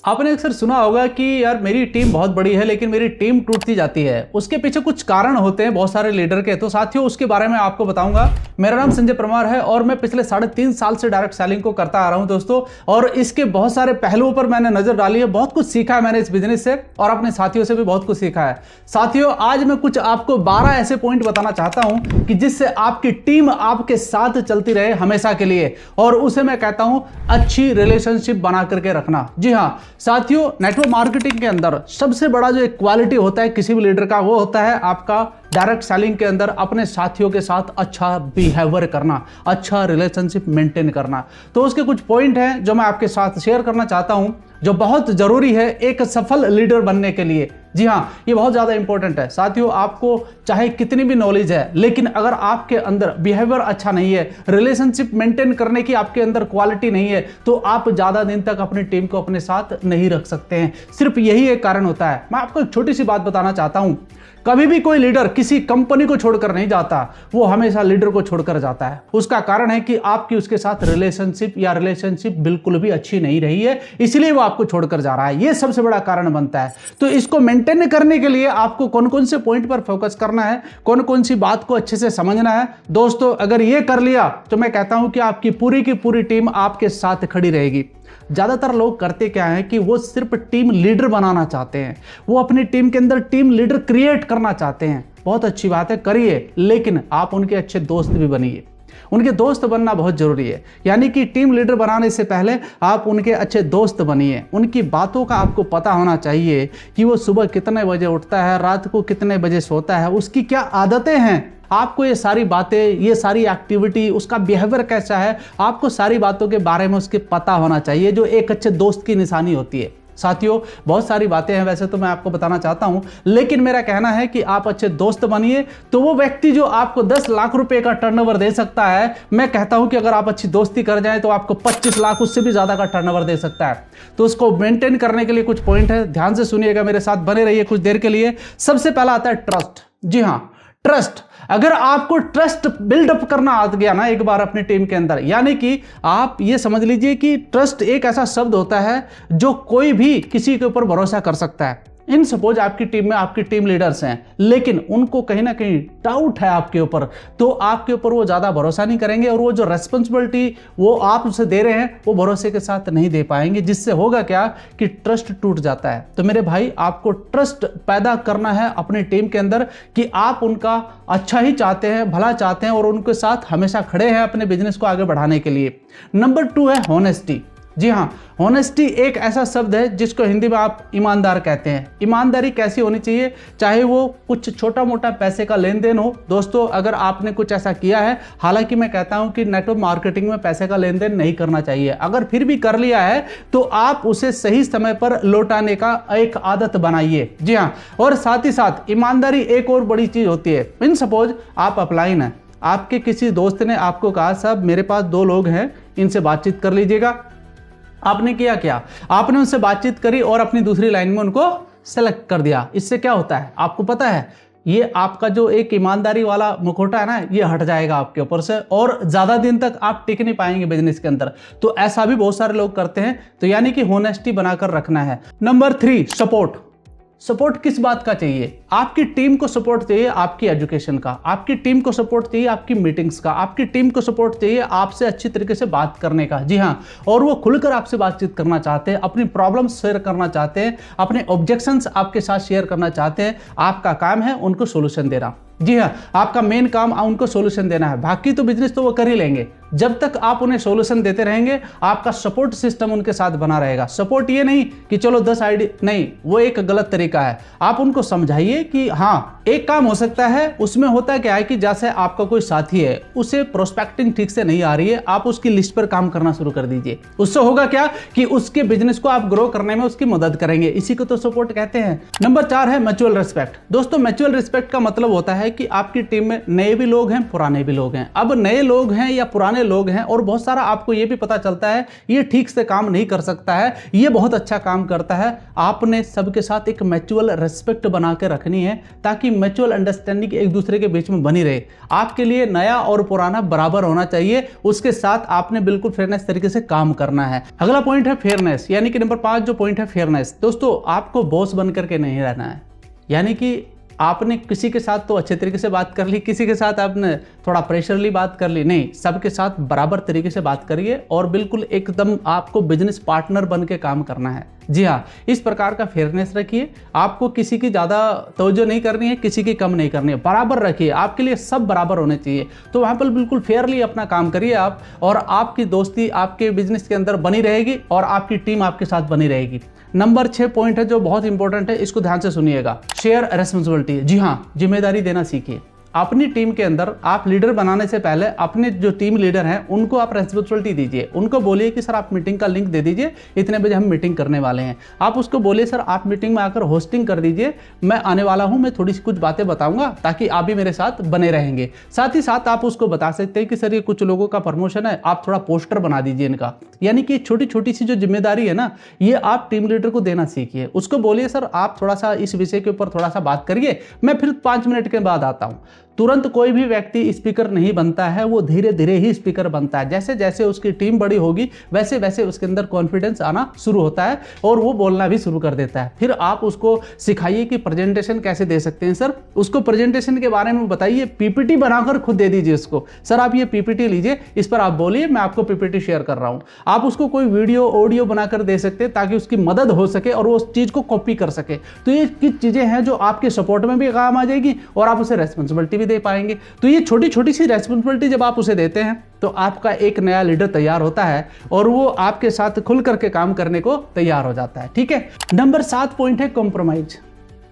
आपने अक्सर सुना होगा कि यार मेरी टीम बहुत बड़ी है लेकिन मेरी टीम टूटती जाती है। उसके पीछे कुछ कारण होते हैं बहुत सारे लीडर के। तो साथियों उसके बारे में आपको बताऊंगा। मेरा नाम संजय परमार है और मैं पिछले 3.5 साल से डायरेक्ट सेलिंग को करता आ रहा हूं दोस्तों, और इसके बहुत सारे पहलुओं पर मैंने नजर डाली है। बहुत कुछ सीखा है मैंने इस बिजनेस से और अपने साथियों से भी बहुत कुछ सीखा है। साथियों आज मैं कुछ आपको 12 ऐसे पॉइंट बताना चाहता हूं कि जिससे आपकी टीम आपके साथ चलती रहे हमेशा के लिए, और उसे मैं कहता हूं अच्छी रिलेशनशिप बना करके रखना। जी हां साथियों, नेटवर्क मार्केटिंग के अंदर सबसे बड़ा जो एक क्वालिटी होता है किसी भी लीडर का, वो होता है आपका डायरेक्ट सेलिंग के अंदर अपने साथियों के साथ अच्छा बिहेवियर करना, अच्छा रिलेशनशिप मेंटेन करना। तो उसके कुछ पॉइंट हैं जो मैं आपके साथ शेयर करना चाहता हूं, जो बहुत जरूरी है एक सफल लीडर बनने के लिए। जी हां, ये बहुत ज्यादा इंपॉर्टेंट है। साथियों आपको चाहे कितनी भी नॉलेज है, लेकिन अगर आपके अंदर बिहेवियर अच्छा नहीं है, रिलेशनशिप मेंटेन करने की आपके अंदर क्वालिटी नहीं है, तो आप ज्यादा दिन तक अपनी टीम को अपने साथ नहीं रख सकते हैं। सिर्फ यही एक कारण होता है। मैं आपको एक छोटी सी बात बताना चाहता हूं। कभी भी कोई लीडर किसी कंपनी को छोड़कर नहीं जाता, वो हमेशा लीडर को छोड़कर जाता है। उसका कारण है कि आपकी उसके साथ रिलेशनशिप बिल्कुल भी अच्छी नहीं रही है, इसलिए वो आपको छोड़कर जा रहा है। ये सबसे बड़ा कारण बनता है। तो इसको मेंटेन करने के लिए आपको कौन कौन से पॉइंट पर फोकस करना है, कौन कौन सी बात को अच्छे से समझना है दोस्तों, अगर ये कर लिया तो मैं कहता हूं कि आपकी पूरी की पूरी टीम आपके साथ खड़ी रहेगी। ज्यादातर लोग करते क्या है कि वो सिर्फ टीम लीडर बनाना चाहते हैं, वो अपनी टीम के अंदर टीम लीडर क्रिएट करना चाहते हैं। बहुत अच्छी बात है, करिए, लेकिन आप उनके अच्छे दोस्त भी बनिए। उनके दोस्त बनना बहुत जरूरी है। यानी कि टीम लीडर बनाने से पहले आप उनके अच्छे दोस्त बनिए। उनकी बातों का आपको पता होना चाहिए कि वो सुबह कितने बजे उठता है, रात को कितने बजे सोता है, उसकी क्या आदतें हैं। आपको ये सारी बातें, ये सारी एक्टिविटी, उसका बिहेवियर कैसा है, आपको सारी बातों के बारे में उसके पता होना चाहिए, जो एक अच्छे दोस्त की निशानी होती है। साथियों बहुत सारी बातें हैं वैसे तो मैं आपको बताना चाहता हूं, लेकिन मेरा कहना है कि आप अच्छे दोस्त बनिए। तो वो व्यक्ति जो आपको 10 लाख रुपए का टर्नओवर दे सकता है, मैं कहता हूं कि अगर आप अच्छी दोस्ती कर जाएं तो आपको 25 लाख उससे भी ज्यादा का टर्नओवर दे सकता है। तो उसको मेंटेन करने के लिए कुछ पॉइंट है, ध्यान से सुनिएगा, मेरे साथ बने रहिए कुछ देर के लिए। सबसे पहला आता है ट्रस्ट। जी हां, ट्रस्ट। अगर आपको ट्रस्ट बिल्डअप करना आ गया ना एक बार अपनी टीम के अंदर, यानी कि आप ये समझ लीजिए कि ट्रस्ट एक ऐसा शब्द होता है जो कोई भी किसी के ऊपर भरोसा कर सकता है। इन सपोज आपकी टीम में आपकी टीम लीडर्स हैं, लेकिन उनको कहीं ना कहीं डाउट है आपके ऊपर, तो आपके ऊपर वो ज्यादा भरोसा नहीं करेंगे और वो जो रेस्पॉन्सिबिलिटी वो आप उसे दे रहे हैं वो भरोसे के साथ नहीं दे पाएंगे, जिससे होगा क्या कि ट्रस्ट टूट जाता है। तो मेरे भाई आपको ट्रस्ट पैदा करना है अपनी टीम के अंदर कि आप उनका अच्छा ही चाहते हैं, भला चाहते हैं और उनके साथ हमेशा खड़े हैं अपने बिजनेस को आगे बढ़ाने के लिए। नंबर 2 है हॉनेस्टी। जी हाँ, ऑनेस्टी एक ऐसा शब्द है जिसको हिंदी में आप ईमानदार कहते हैं। ईमानदारी कैसी होनी चाहिए, चाहे वो कुछ छोटा मोटा पैसे का लेन देन हो। दोस्तों अगर आपने कुछ ऐसा किया है, हालांकि मैं कहता हूं कि नेटवर्क मार्केटिंग में पैसे का लेन देन नहीं करना चाहिए, अगर फिर भी कर लिया है तो आप उसे सही समय पर लौटाने का एक आदत बनाइए। जी हाँ, और साथ ही साथ ईमानदारी एक और बड़ी चीज होती है। इन सपोज आप अपलाइन है, आपके किसी दोस्त ने आपको कहा साहब मेरे पास 2 लोग हैं, इनसे बातचीत कर लीजिएगा। आपने किया क्या, आपने उनसे बातचीत करी और अपनी दूसरी लाइन में उनको सेलेक्ट कर दिया। इससे क्या होता है आपको पता है, ये आपका जो एक ईमानदारी वाला मुखौटा है ना, ये हट जाएगा आपके ऊपर से और ज्यादा दिन तक आप टिक नहीं पाएंगे बिजनेस के अंदर। तो ऐसा भी बहुत सारे लोग करते हैं। तो यानी कि होनेस्टी बनाकर रखना है। Number 3 support. सपोर्ट किस बात का चाहिए, आपकी टीम को सपोर्ट चाहिए आपकी एजुकेशन का, आपकी टीम को सपोर्ट चाहिए आपकी मीटिंग्स का, आपकी टीम को सपोर्ट चाहिए आपसे अच्छी तरीके से बात करने का। जी हाँ, और वो खुलकर आपसे बातचीत करना चाहते हैं, अपनी प्रॉब्लम्स शेयर करना चाहते हैं, अपने ऑब्जेक्शंस आपके साथ शेयर करना चाहते हैं। आपका काम है उनको सोल्यूशन देना। जी हाँ, आपका मेन काम उनको सोल्यूशन देना है, बाकी तो बिजनेस तो वो कर ही लेंगे। जब तक आप उन्हें सोल्यूशन देते रहेंगे आपका सपोर्ट सिस्टम उनके साथ बना रहेगा। सपोर्ट ये नहीं कि चलो 10 आईडी, नहीं, वो एक गलत तरीका है। आप उनको समझाइए कि हाँ एक काम हो सकता है, उसमें होता क्या है कि जैसे आपका कोई साथी है, उसे प्रोस्पेक्टिंग ठीक से नहीं आ रही है, आप उसकी लिस्ट पर काम करना शुरू कर दीजिए। उससे होगा क्या कि उसके बिजनेस को आप ग्रो करने में उसकी मदद करेंगे। इसी को तो सपोर्ट कहते हैं। नंबर 4 है म्यूचुअल रिस्पेक्ट। दोस्तों म्यूचुअल रिस्पेक्ट का मतलब होता है कि आपकी टीम में नए भी लोग हैं, पुराने भी लोग हैं। अब नए लोग हैं या पुराने लोग हैं और बहुत सारा आपको यह भी पता चलता है ये ठीक से काम नहीं कर सकता है, ये बहुत अच्छा काम करता है, आपने सबके साथ एक म्यूचुअल रिस्पेक्ट बना के रखनी है ताकि म्यूचुअल अंडरस्टैंडिंग एक दूसरे के बीच में बनी रहे। आपके लिए नया और पुराना बराबर होना चाहिए, उसके साथ आपने बिल्कुल फेयरनेस तरीके से काम करना है। अगला पॉइंट है फेयरनेस, यानी कि नंबर 5 जो पॉइंट है फेयरनेस। दोस्तों आपको बॉस बन करके नहीं रहना है, यानी कि आपने किसी के साथ तो अच्छे तरीके से बात कर ली, किसी के साथ आपने थोड़ा प्रेशरली बात कर ली, नहीं, सबके साथ बराबर तरीके से बात करिए और बिल्कुल एकदम आपको बिजनेस पार्टनर बन के काम करना है। जी हाँ, इस प्रकार का फेयरनेस रखिए। आपको किसी की ज़्यादा तवज्जो नहीं करनी है, किसी की कम नहीं करनी है, बराबर रखिए। आपके लिए सब बराबर होने चाहिए, तो वहाँ पर बिल्कुल फेयरली अपना काम करिए आप, और आपकी दोस्ती आपके बिजनेस के अंदर बनी रहेगी और आपकी टीम आपके साथ बनी रहेगी। नंबर 6 पॉइंट है जो बहुत इंपॉर्टेंट है, इसको ध्यान से सुनिएगा। Share responsibility. जी हाँ, जिम्मेदारी देना सीखिए। अपनी टीम के अंदर आप लीडर बनाने से पहले अपने जो टीम लीडर हैं उनको आप रेस्पॉन्सिबिलिटी दीजिए। उनको बोलिए कि सर आप मीटिंग का लिंक दे दीजिए, इतने बजे हम मीटिंग करने वाले हैं। आप उसको बोलिए सर आप मीटिंग में आकर होस्टिंग कर दीजिए, मैं आने वाला हूं, मैं थोड़ी सी कुछ बातें बताऊंगा ताकि आप भी मेरे साथ बने रहेंगे। साथ ही साथ आप उसको बता सकते हैं कि सर ये कुछ लोगों का प्रमोशन है, आप थोड़ा पोस्टर बना दीजिए इनका। यानी कि छोटी छोटी सी जो जिम्मेदारी है ना, ये आप टीम लीडर को देना सीखिए। उसको बोलिए सर आप थोड़ा सा इस विषय के ऊपर थोड़ा सा बात करिए, मैं फिर 5 मिनट के बाद आता हूं। तुरंत कोई भी व्यक्ति स्पीकर नहीं बनता है, वो धीरे धीरे ही स्पीकर बनता है। जैसे जैसे उसकी टीम बड़ी होगी वैसे वैसे उसके अंदर कॉन्फिडेंस आना शुरू होता है और वो बोलना भी शुरू कर देता है। फिर आप उसको सिखाइए कि प्रेजेंटेशन कैसे दे सकते हैं सर, उसको प्रेजेंटेशन के बारे में बताइए, पीपीटी बनाकर खुद दे दीजिए उसको। सर आप ये पीपीटी लीजिए, इस पर आप बोलिए, मैं आपको पीपीटी शेयर कर रहा हूँ। आप उसको कोई वीडियो ऑडियो बनाकर दे सकते हैं ताकि उसकी मदद हो सके और वो उस चीज़ को कॉपी कर सके। तो ये कुछ चीज़ें हैं जो आपके सपोर्ट में भी काम आ जाएगी और आप उसे रेस्पॉन्सिबिलिटी भी दे पाएंगे। तो ये छोटी छोटी सी रेस्पॉन्सिबिलिटी जब आप उसे देते हैं तो आपका एक नया लीडर तैयार होता है और वो आपके साथ खुल करके काम करने को तैयार हो जाता है। ठीक है। नंबर 7 पॉइंट है कॉम्प्रोमाइज।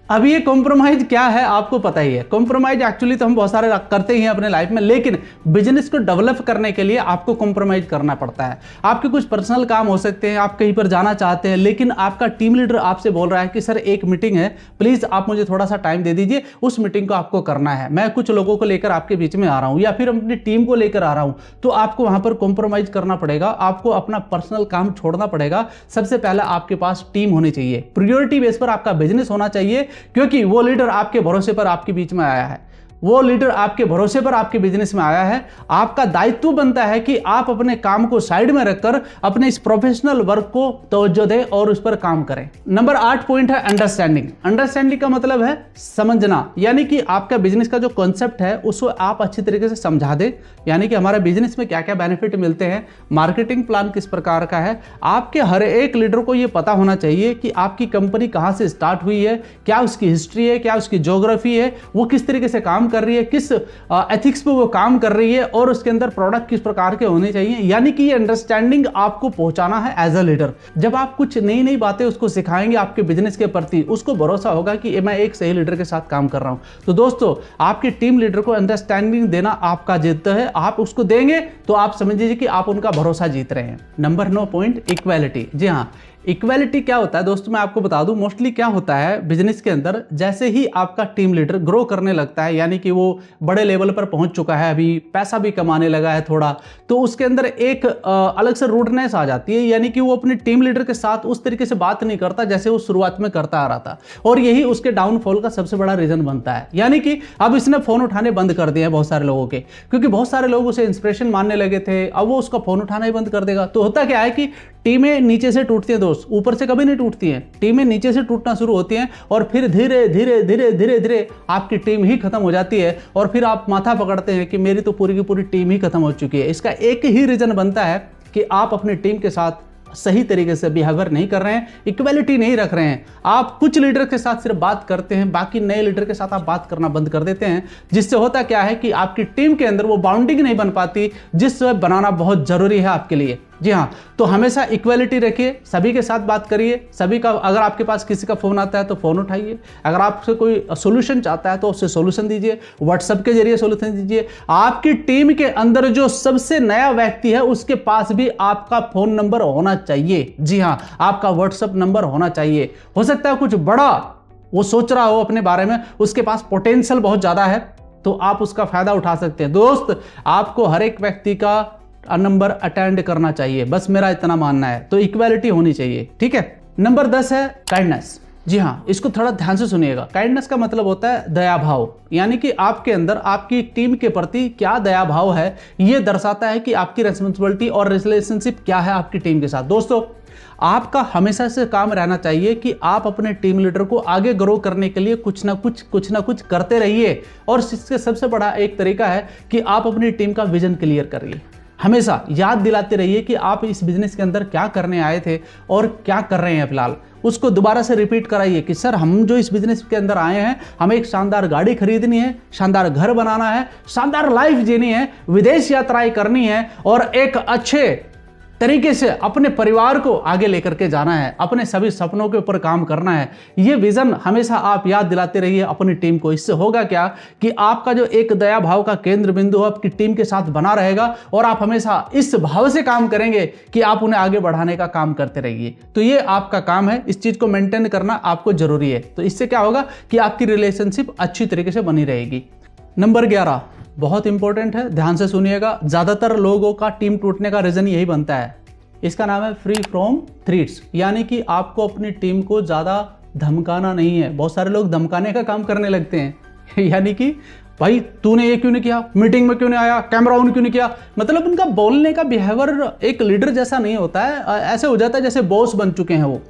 अब ये कॉम्प्रोमाइज क्या है आपको पता ही है। कॉम्प्रोमाइज एक्चुअली तो हम बहुत सारे करते ही हैं अपने लाइफ में, लेकिन बिजनेस को डेवलप करने के लिए आपको कॉम्प्रोमाइज करना पड़ता है। आपके कुछ पर्सनल काम हो सकते हैं, आप कहीं पर जाना चाहते हैं, लेकिन आपका टीम लीडर आपसे बोल रहा है कि सर एक मीटिंग है, प्लीज आप मुझे थोड़ा सा टाइम दे दीजिए, उस मीटिंग को आपको करना है, मैं कुछ लोगों को लेकर आपके बीच में आ रहा हूं या फिर अपनी टीम को लेकर आ रहा हूं। तो आपको वहां पर कॉम्प्रोमाइज करना पड़ेगा, आपको अपना पर्सनल काम छोड़ना पड़ेगा। सबसे पहले आपके पास टीम होनी चाहिए, प्रायोरिटी बेस पर आपका बिजनेस होना चाहिए, क्योंकि वो लीडर आपके भरोसे पर आपके बीच में आया है, वो लीडर आपके भरोसे पर आपके बिजनेस में आया है। आपका दायित्व बनता है कि आप अपने काम को साइड में रखकर अपने इस प्रोफेशनल वर्क को तवज्जो दें और उस पर काम करें। नंबर 8 पॉइंट है अंडरस्टैंडिंग। अंडरस्टैंडिंग का मतलब है समझना, यानी कि आपका बिजनेस का जो कॉन्सेप्ट है उसको आप अच्छी तरीके से समझा दें। यानी कि हमारे बिजनेस में क्या क्या बेनिफिट मिलते हैं, मार्केटिंग प्लान किस प्रकार का है। आपके हर एक लीडर को यह पता होना चाहिए कि आपकी कंपनी कहां से स्टार्ट हुई है, क्या उसकी हिस्ट्री है, क्या उसकी ज्योग्राफी है, वो किस तरीके से काम कर रही है, किस एथिक्स पे वो काम कर रही है और उसके अंदर प्रोडक्ट किस प्रकार के होने चाहिए। यानी कि ये अंडरस्टैंडिंग आपको पहुंचाना है एज अ लीडर। जब आप कुछ नई नई बातें उसको सिखाएंगे आपके बिजनेस के प्रति, उसको भरोसा होगा कि मैं एक सही लीडर के साथ काम कर रहा हूं। तो दोस्तों आपकी टीम लीडर को अंडरस्टैंडिंग देना आपका जिद है, आप उसको देंगे तो आप समझ लीजिए कि आप उनका भरोसा जीत रहे हैं। Number 9 point equality. जी हाँ, इक्वालिटी क्या होता है दोस्तों, मैं आपको बता दूं, मोस्टली क्या होता है बिजनेस के अंदर, जैसे ही आपका टीम लीडर ग्रो करने लगता है, यानी कि वो बड़े लेवल पर पहुंच चुका है, अभी पैसा भी कमाने लगा है थोड़ा, तो उसके अंदर एक अलग से रूडनेस आ जाती है। यानी कि वो अपने टीम लीडर के साथ उस तरीके से बात नहीं करता जैसे वो शुरुआत में करता आ रहा था, और यही उसके डाउनफॉल का सबसे बड़ा रीजन बनता है। यानी कि अब इसने फोन उठाने बंद कर दिए हैं बहुत सारे लोगों के, क्योंकि बहुत सारे लोग उसे इंस्पिरेशन मानने लगे थे, अब वो उसका फोन उठाना ही बंद कर देगा। तो होता क्या है कि टीमें नीचे से टूटती हैं दोस्त, ऊपर से कभी नहीं टूटती हैं, टीमें नीचे से टूटना शुरू होती हैं और फिर धीरे धीरे धीरे धीरे धीरे आपकी टीम ही खत्म हो जाती है और फिर आप माथा पकड़ते हैं कि मेरी तो पूरी की पूरी टीम ही खत्म हो चुकी है। इसका एक ही रीजन बनता है कि आप अपनी टीम के साथ सही तरीके से बिहेवियर नहीं कर रहे हैं, इक्वालिटी नहीं रख रहे हैं। आप कुछ लीडर के साथ सिर्फ बात करते हैं, बाकी नए लीडर के साथ आप बात करना बंद कर देते हैं, जिससे होता क्या है कि आपकी टीम के अंदर वो बाउंडिंग नहीं बन पाती जिससे बनाना बहुत जरूरी है आपके लिए। जी हाँ, तो हमेशा इक्वालिटी रखिए, सभी के साथ बात करिए, सभी का, अगर आपके पास किसी का फोन आता है तो फोन उठाइए, अगर आपसे कोई सोल्यूशन चाहता है तो उससे सोल्यूशन दीजिए, व्हाट्सएप के जरिए सोल्यूशन दीजिए। आपकी टीम के अंदर जो सबसे नया व्यक्ति है उसके पास भी आपका फोन नंबर होना चाहिए। जी हाँ, आपका व्हाट्सएप नंबर होना चाहिए। हो सकता है कुछ बड़ा वो सोच रहा हो अपने बारे में, उसके पास पोटेंशियल बहुत ज्यादा है, तो आप उसका फायदा उठा सकते हैं। दोस्त आपको हर एक व्यक्ति का नंबर अटेंड करना चाहिए, बस मेरा इतना मानना है। तो इक्वालिटी होनी चाहिए। ठीक है। नंबर 10 है काइंडनेस। जी हाँ, इसको थोड़ा ध्यान से सुनिएगा। काइंडनेस का मतलब होता है दया भाव, यानी कि आपके अंदर आपकी टीम के प्रति क्या दया भाव है, ये दर्शाता है कि आपकी रिस्पॉन्सिबिलिटी और रिलेशनशिप क्या है आपकी टीम के साथ। दोस्तों, आपका हमेशा से काम रहना चाहिए कि आप अपने टीम लीडर को आगे ग्रो करने के लिए कुछ ना कुछ करते रहिए। और इसके सबसे बड़ा एक तरीका है कि आप अपनी टीम का विजन क्लियर करिए। हमेशा याद दिलाते रहिए कि आप इस बिजनेस के अंदर क्या करने आए थे और क्या कर रहे हैं फिलहाल। उसको दोबारा से रिपीट कराइए कि सर, हम जो इस बिजनेस के अंदर आए हैं, हमें एक शानदार गाड़ी खरीदनी है, शानदार घर बनाना है, शानदार लाइफ जीनी है, विदेश यात्राएं करनी है और एक अच्छे तरीके से अपने परिवार को आगे लेकर के जाना है, अपने सभी सपनों के ऊपर काम करना है। ये विजन हमेशा आप याद दिलाते रहिए अपनी टीम को। इससे होगा क्या कि आपका जो एक दया भाव का केंद्र बिंदु आपकी टीम के साथ बना रहेगा और आप हमेशा इस भाव से काम करेंगे कि आप उन्हें आगे बढ़ाने का काम करते रहिए। तो ये आपका काम है, इस चीज को मेंटेन करना आपको जरूरी है। तो इससे क्या होगा कि आपकी रिलेशनशिप अच्छी तरीके से बनी रहेगी। नंबर 11 बहुत इंपॉर्टेंट है, ध्यान से सुनिएगा। ज्यादातर लोगों का टीम टूटने का रीजन यही बनता है। इसका नाम है फ्री फ्रॉम थ्रेट्स, यानी कि आपको अपनी टीम को ज्यादा धमकाना नहीं है। बहुत सारे लोग धमकाने का काम करने लगते हैं यानी कि भाई तूने ये क्यों नहीं किया, मीटिंग में क्यों नहीं आया, कैमरा ऑन क्यों नहीं किया। मतलब उनका बोलने का बिहेवियर एक लीडर जैसा नहीं होता है। ऐसे हो जाता है जैसे बॉस बन चुके हैं वो।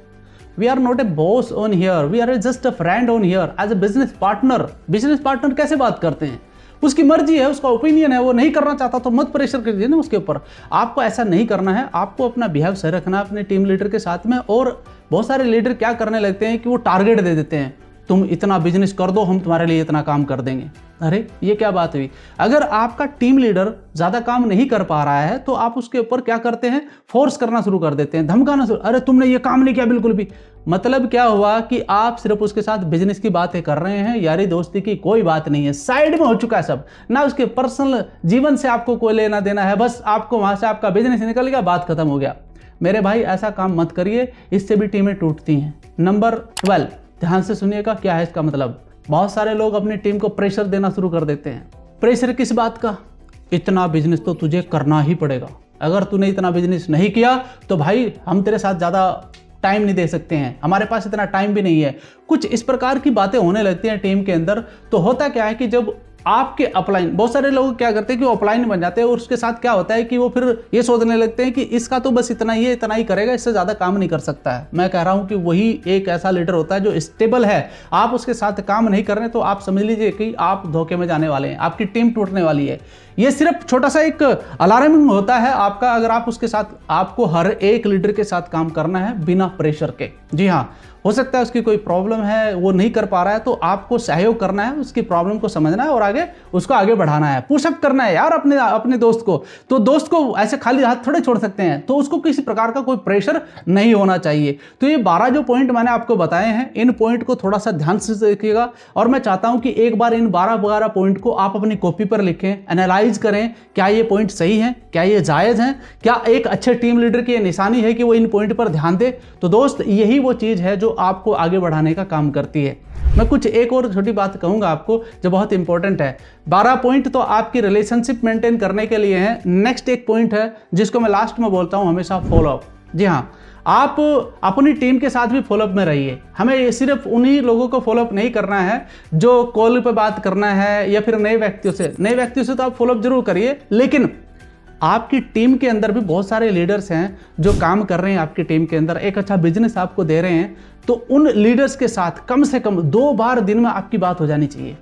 We are not a boss on here, we are just a friend on here as a business partner. Business partner कैसे बात करते हैं, उसकी मर्जी है, उसका ओपिनियन है, वो नहीं करना चाहता तो मत प्रेशर कीजिए ना उसके ऊपर। आपको ऐसा नहीं करना है, आपको अपना बिहेव सही रखना है अपने टीम लीडर के साथ में। और बहुत सारे लीडर क्या करने लगते हैं कि वो टारगेट दे देते हैं, तुम इतना बिजनेस कर दो, हम तुम्हारे लिए इतना काम कर देंगे। अरे ये क्या बात हुई। अगर आपका टीम लीडर ज्यादा काम नहीं कर पा रहा है तो आप उसके ऊपर क्या करते हैं, फोर्स करना शुरू कर देते हैं, धमकाना शुरू, अरे तुमने ये काम नहीं किया बिल्कुल भी। मतलब क्या हुआ कि आप सिर्फ उसके साथ बिजनेस की बातें कर रहे हैं, यारी दोस्ती की कोई बात नहीं है, साइड में हो चुका है सब ना। उसके पर्सनल जीवन से आपको कोई लेना देना है, बस आपको वहां से आपका बिजनेस निकल गया, बात खत्म हो गया। मेरे भाई ऐसा काम मत करिए, इससे भी टीमें टूटती हैं। नंबर 12 ध्यान से सुनिएगा, क्या है इसका मतलब। बहुत सारे लोग अपनी टीम को प्रेशर देना शुरू कर देते हैं। प्रेशर किस बात का, इतना बिजनेस तो तुझे करना ही पड़ेगा, अगर तूने इतना बिजनेस नहीं किया तो भाई हम तेरे साथ ज़्यादा टाइम नहीं दे सकते हैं, हमारे पास इतना टाइम भी नहीं है। कुछ इस प्रकार की बातें होने लगती हैं टीम के अंदर। तो होता क्या है कि जब आपके अपलाइन, बहुत सारे लोग क्या करते हैं कि वो अपलाइन बन जाते हैं और उसके साथ क्या होता है कि वो फिर ये सोचने लगते हैं कि इसका तो बस इतना ही है, इतना ही करेगा, इससे ज़्यादा काम नहीं कर सकता है। मैं कह रहा हूं कि वही एक ऐसा लीडर होता है जो स्टेबल है। आप उसके साथ काम नहीं कर रहे तो आप समझ लीजिए कि आप धोखे में जाने वाले हैं, आपकी टीम टूटने वाली है। ये सिर्फ छोटा सा एक अलार्मिंग होता है आपका, अगर आप उसके साथ, आपको हर एक लीडर के साथ काम करना है बिना प्रेशर के। जी हाँ, हो सकता है उसकी कोई प्रॉब्लम है, वो नहीं कर पा रहा है, तो आपको सहयोग करना है, उसकी प्रॉब्लम को समझना है और आगे उसको आगे बढ़ाना है। पुशअप करना है यार अपने दोस्त को। तो दोस्त को ऐसे खाली हाथ थोड़े छोड़ सकते हैं, तो उसको किसी प्रकार का कोई प्रेशर नहीं होना चाहिए। तो ये 12 जो पॉइंट मैंने आपको बताए हैं, इन पॉइंट को थोड़ा सा ध्यान से देखिएगा और मैं चाहता हूं कि एक बार इन 12 पॉइंट को आप अपनी कॉपी पर लिखें, एनालाइज करें, क्या ये पॉइंट सही है, क्या ये जायज है, क्या एक अच्छे टीम लीडर की निशानी है कि वो इन पॉइंट पर ध्यान दे। तो दोस्त, यही वो चीज है जो आपको आगे बढ़ाने का काम करती है। मैं कुछ एक और छोटी बात कहूंगा आपको जो बहुत इंपॉर्टेंट है। 12 पॉइंट तो आपकी रिलेशनशिप मेंटेन करने के लिए है। नेक्स्ट एक पॉइंट है जिसको मैं लास्ट में बोलता हूं हमेशा, फॉलोअप। जी हाँ, आप अपनी टीम के साथ भी फॉलोअप में रहिए। हमें सिर्फ उन्हीं लोगों को फॉलोअप नहीं करना है जो कॉल पे बात करना है या फिर नए व्यक्तियों से तो आप फॉलोअप जरूर करिए, लेकिन आपकी टीम के अंदर भी बहुत सारे लीडर्स हैं जो काम कर रहे हैं आपकी टीम के अंदर, एक अच्छा बिजनेस आपको दे रहे हैं। तो उन लीडर्स के साथ कम से कम 2 बार दिन में आपकी बात हो जानी चाहिए।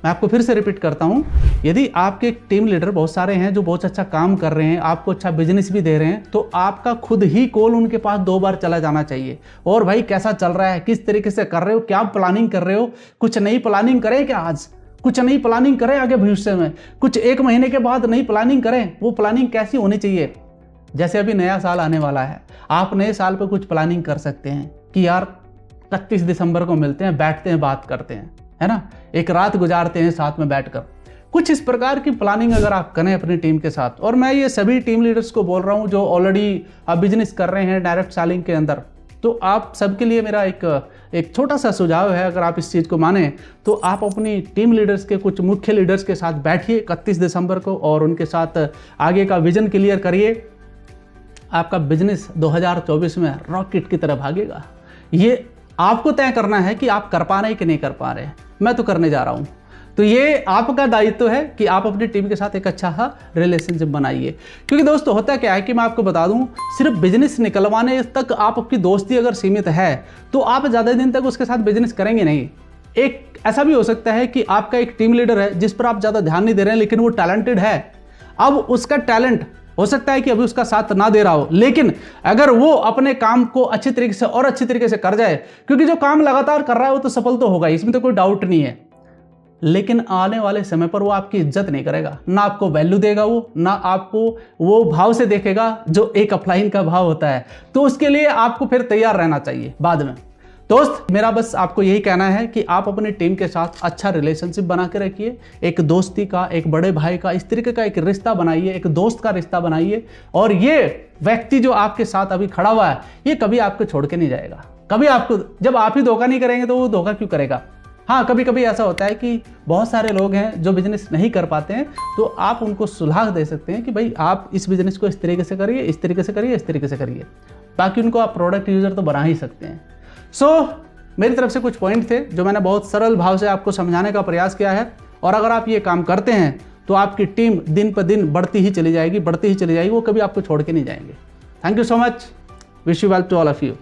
मैं आपको फिर से रिपीट करता हूं, यदि आपके टीम लीडर बहुत सारे हैं जो बहुत अच्छा काम कर रहे हैं, आपको अच्छा बिजनेस भी दे रहे हैं, तो आपका खुद ही कॉल उनके पास 2 बार चला जाना चाहिए। और भाई कैसा चल रहा है, किस तरीके से कर रहे हो, क्या प्लानिंग कर रहे हो, कुछ नई प्लानिंग करें क्या, आज कुछ नई प्लानिंग करें आगे भविष्य में, कुछ 1 महीने के बाद नई प्लानिंग करें। वो प्लानिंग कैसी होनी चाहिए, जैसे अभी नया साल आने वाला है, आप नए साल पे कुछ प्लानिंग कर सकते हैं कि यार 31 दिसंबर को मिलते हैं, बैठते हैं, बात करते हैं, है ना, एक रात गुजारते हैं साथ में बैठकर। कुछ इस प्रकार की प्लानिंग अगर आप करें अपनी टीम के साथ, और मैं ये सभी टीम लीडर्स को बोल रहा हूँ जो ऑलरेडी बिजनेस कर रहे हैं डायरेक्ट सेलिंग के अंदर, तो आप सबके लिए मेरा एक छोटा सा सुझाव है, अगर आप इस चीज़ को माने तो आप अपनी टीम लीडर्स के, कुछ मुख्य लीडर्स के साथ बैठिए 31 दिसंबर को और उनके साथ आगे का विजन क्लियर करिए। आपका बिजनेस 2024 में रॉकेट की तरह भागेगा। ये आपको तय करना है कि आप कर पा रहे हैं कि नहीं कर पा रहे हैं। मैं तो करने जा रहा हूं। तो ये आपका दायित्व है कि आप अपनी टीम के साथ एक अच्छा रिलेशनशिप बनाइए। क्योंकि दोस्तों होता क्या है कि मैं आपको बता दूं, सिर्फ बिजनेस निकलवाने तक आपकी दोस्ती अगर सीमित है तो आप ज़्यादा दिन तक उसके साथ बिजनेस करेंगे नहीं। एक ऐसा भी हो सकता है कि आपका एक टीम लीडर है जिस पर आप ज़्यादा ध्यान नहीं दे रहे हैं, लेकिन वो टैलेंटेड है। अब उसका टैलेंट हो सकता है कि अभी उसका साथ ना दे रहा हो, लेकिन अगर वो अपने काम को अच्छी तरीके से और अच्छी तरीके से कर जाए, क्योंकि जो काम लगातार कर रहा है वो तो सफल तो होगा, इसमें तो कोई डाउट नहीं है। लेकिन आने वाले समय पर वो आपकी इज्जत नहीं करेगा, ना आपको वैल्यू देगा वो, ना आपको वो भाव से देखेगा जो एक अपलाइन का भाव होता है। तो उसके लिए आपको फिर तैयार रहना चाहिए बाद में। दोस्त, मेरा बस आपको यही कहना है कि आप अपनी टीम के साथ अच्छा रिलेशनशिप बना के रखिए। एक दोस्ती का, एक बड़े भाई का, इस तरीके का एक रिश्ता बनाइए, एक दोस्त का रिश्ता बनाइए। और ये व्यक्ति जो आपके साथ अभी खड़ा हुआ है, ये कभी आपको छोड़ के नहीं जाएगा। कभी आपको, जब आप ही धोखा नहीं करेंगे तो वो धोखा क्यों करेगा। हाँ, कभी कभी ऐसा होता है कि बहुत सारे लोग हैं जो बिजनेस नहीं कर पाते हैं, तो आप उनको सुलह दे सकते हैं कि भाई आप इस बिजनेस को इस तरीके से करिए, इस तरीके से करिए, इस तरीके से करिए। बाकी उनको आप प्रोडक्ट यूजर तो बना ही सकते हैं। मेरी तरफ से कुछ पॉइंट थे जो मैंने बहुत सरल भाव से आपको समझाने का प्रयास किया है। और अगर आप ये काम करते हैं तो आपकी टीम दिन पर दिन बढ़ती ही चली जाएगी, वो कभी आपको छोड़ के नहीं जाएंगे। Thank you so much. Wish you well to all of you.